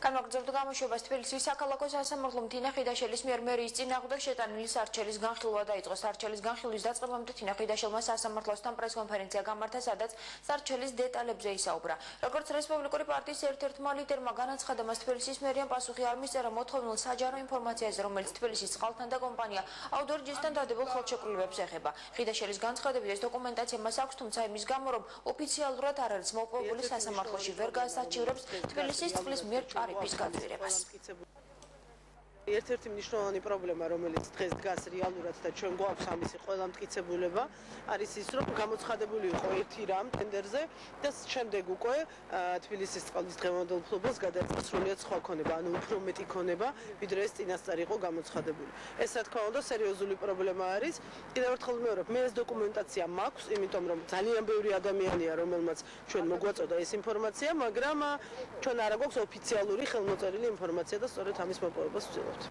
განმაგრძელდა გამოშვებას თბილისის საქალაქო სასამართლო თინა ხიდაშელის მიერ მერიის წინააღმდეგ შეტანილი სარჩელის განხილვა დაიწყო. სარჩელის განხილვის დაწყებამდე თინა ხიდაშელმა სასამართლოსთან პრესკონფერენცია გამართა, სადაც სარჩელის დეტალებზე ისაუბრა. როგორც რესპუბლიკური პარტიის ერთ-ერთმა ლიდერმა განაცხადა, მას თბილისის მერიამ პასუხი არ მისწერა მოთხოვნილ საჯარო ინფორმაციაზე, რომელიც თბილისის წყალთან და კომპანია აუდორჯისთან დადებულ ხელშეკრულებებს ეხება. ხიდაშელის განცხადებით ეს დოკუმენტაცია მას აქვს, თუმცა იმის გამო, რომ ოფიციალურად არ არის მოპოვებული, სასამართლოში ვერ გაასაჩივრებს თბილისის წყლის მიერ ტარიფის გაწვირებას. ერთ-ერთი მნიშვნელოვანი პრობლემა, რომელიც დღეს დგას რეალურად და ჩვენ გვაქვს ამისი ყველა მტკიცებულება, არის ის, რომ გამოცხადებული იყო ერთი რამ ტენდერზე და შემდეგ უკვე თბილისის წყლის დღევანდელ ფლობას გადაეცა სრულიად სხვა ქონება, ანუ უფრო მეტი ქონება, ვიდრე ეს წინასწარ იყო გამოცხადებული. ეს რა თქმა უნდა სერიოზული პრობლემა არის. კიდევ ერთხელ ვიმეორებ, მე ეს დოკუმენტაცია მაქვს, იმიტომ რომ ძალიან ბევრი ადამიანია, რომელმაც ჩვენ მოგვაწოდა ეს ინფორმაცია, მაგრამ ჩვენ არ გვაქვს ოფიციალური ხელმოწერილი ინფორმაცია და სწორედ ამის მოპოვებას ვცდილობთ.